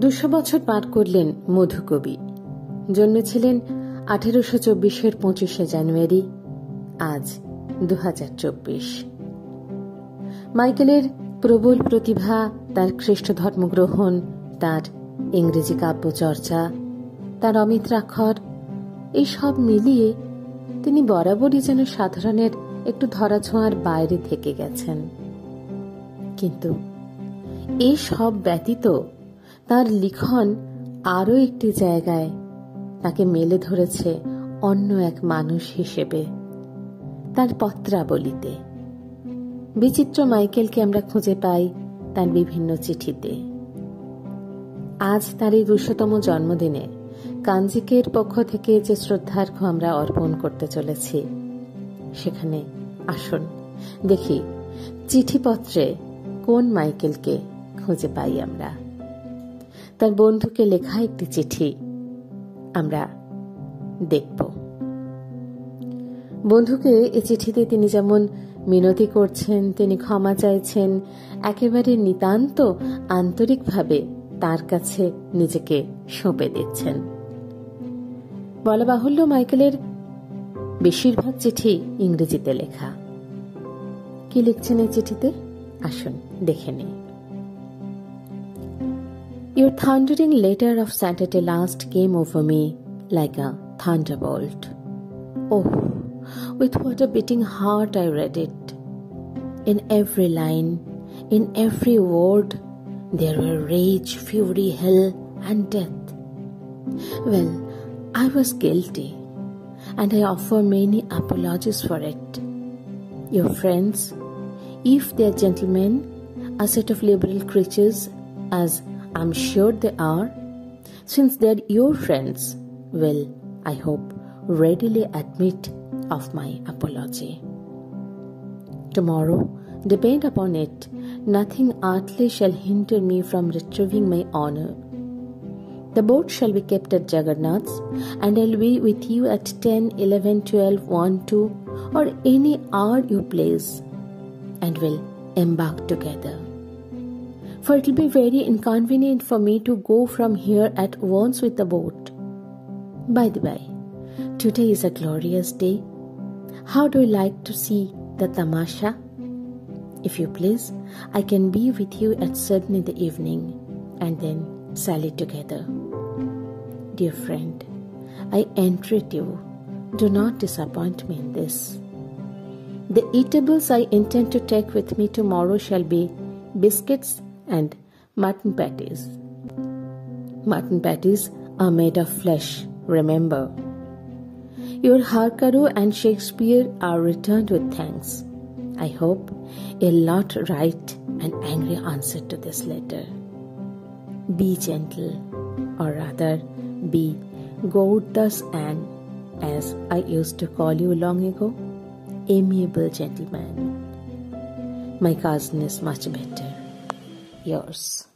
200 বছর পার করলেন মধুকবি। জন্মেছিলেন 1824-এর 25শে জানুয়ারি। আজ 2024। মাইকেলের প্রবল প্রতিভা, তার খ্রিস্ট ধর্মগ্রহণ, তার ইংরেজি কাব্য চর্চা, তার অমিত্রাক্ষর, এই সব মিলিয়ে তিনি বরাবরই যেন সাধারণের একটু ধরাছোঁয়ার বাইরে থেকে গেছেন। কিন্তু এই সব ব্যতীত তার লিখন আরও একটি জায়গায় তাকে মেলে ধরেছে অন্য এক মানুষ হিসেবে, তার পত্রাবলিতে। বিচিত্র মাইকেলকে আমরা খুঁজে পাই তার বিভিন্ন চিঠিতে। আজ তার এই 200তম জন্মদিনে কাঞ্জিকের পক্ষ থেকে যে শ্রদ্ধার্ঘ আমরা অর্পণ করতে চলেছি, সেখানে আসুন দেখি চিঠিপত্রে কোন মাইকেলকে খুঁজে পাই আমরা। তার বন্ধুকে লেখা একটি চিঠি আমরা দেখব। বন্ধুকে এই চিঠিতে তিনি যেমন মিনতি করছেন, তিনি ক্ষমা চাইছেন, একেবারে নিতান্ত আন্তরিকভাবে তার কাছে নিজেকে সঁপে দিচ্ছেন। বলা বাহুল্য, মাইকেলের বেশিরভাগ চিঠি ইংরেজিতে লেখা। কি লিখছেন এই চিঠিতে আসুন দেখে নিই। Your thundering letter of Saturday last came over me like a thunderbolt. Oh, with what a beating heart I read it. In every line, in every word, there were rage, fury, hell, and death. Well, I was guilty, and I offer many apologies for it. Your friends, if they are gentlemen, a set of liberal creatures, as I'm sure they are, since they're your friends, will, I hope, readily admit of my apology. Tomorrow, depend upon it, nothing earthly shall hinder me from retrieving my honor. The boat shall be kept at Jagannath's, and I'll be with you at 10, 11, 12, 1, 2, or any hour you please, and we'll embark together. For it will be very inconvenient for me to go from here at once with the boat. By the by, today is a glorious day. How do you like to see the tamasha? If you please, I can be with you at 7 in the evening, and then sally together. Dear friend, I entreat you, do not disappoint me in this. The eatables I intend to take with me tomorrow shall be biscuits and mutton patties. Mutton patties are made of flesh, remember. Your Harkaru and Shakespeare are returned with thanks. I hope you'll not write an angry answer to this letter. Be gentle, or rather be Gaudas and, as I used to call you long ago, amiable gentleman. My cousin is much better. Yours.